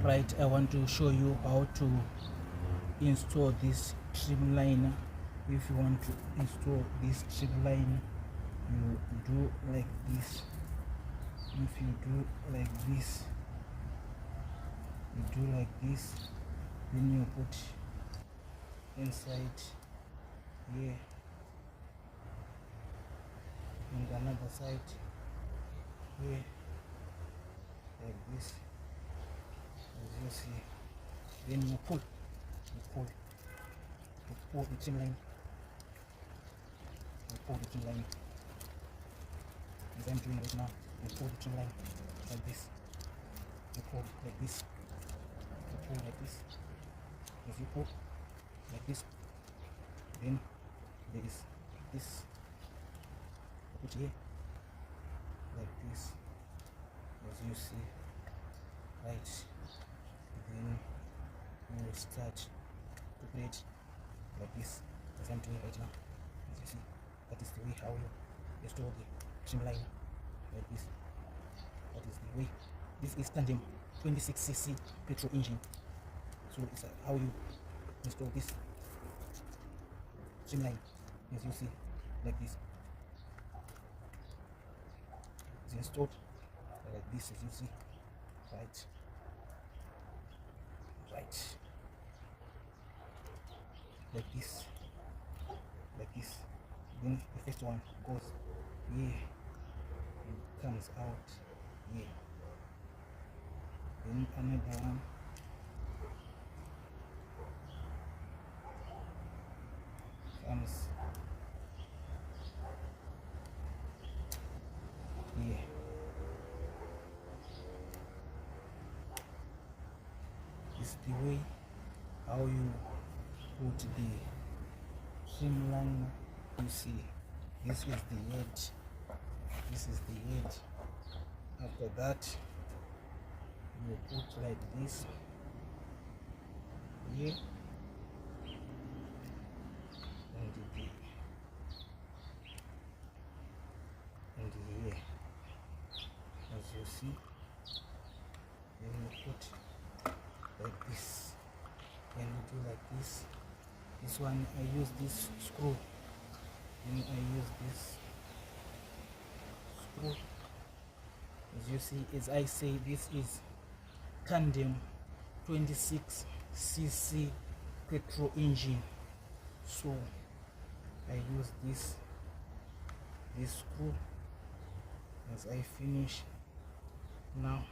Right, I want to show you how to install this trim liner. If you want to install this trim liner, you do like this. If you do like this, then you put inside here and another side here like this, as you see. Then you pull the trim line, as I'm doing right now. You pull the trim line like this, you pull like this, you pull like this. As you pull like this, then there is this, put here like this, as you see. Right, then you will start to plait like this, as I'm doing right now. As you see, that is the way how you install the trim line like this. That is the way. This is tandem 26cc petrol engine. So it's how you install this trim line, as you see, like this. It's installed like this, as you see. Right, like this, then the first one goes here and comes out here, then another one comes here. It's the way how you put the trim line. You see, this is the edge, After that, you put like this here and here, as you see. Then you put like this, and you do like this. This one I use this screw, then I use this screw. As you see, as I say, this is tandem 26cc petrol engine, so I use this screw as I finish. Now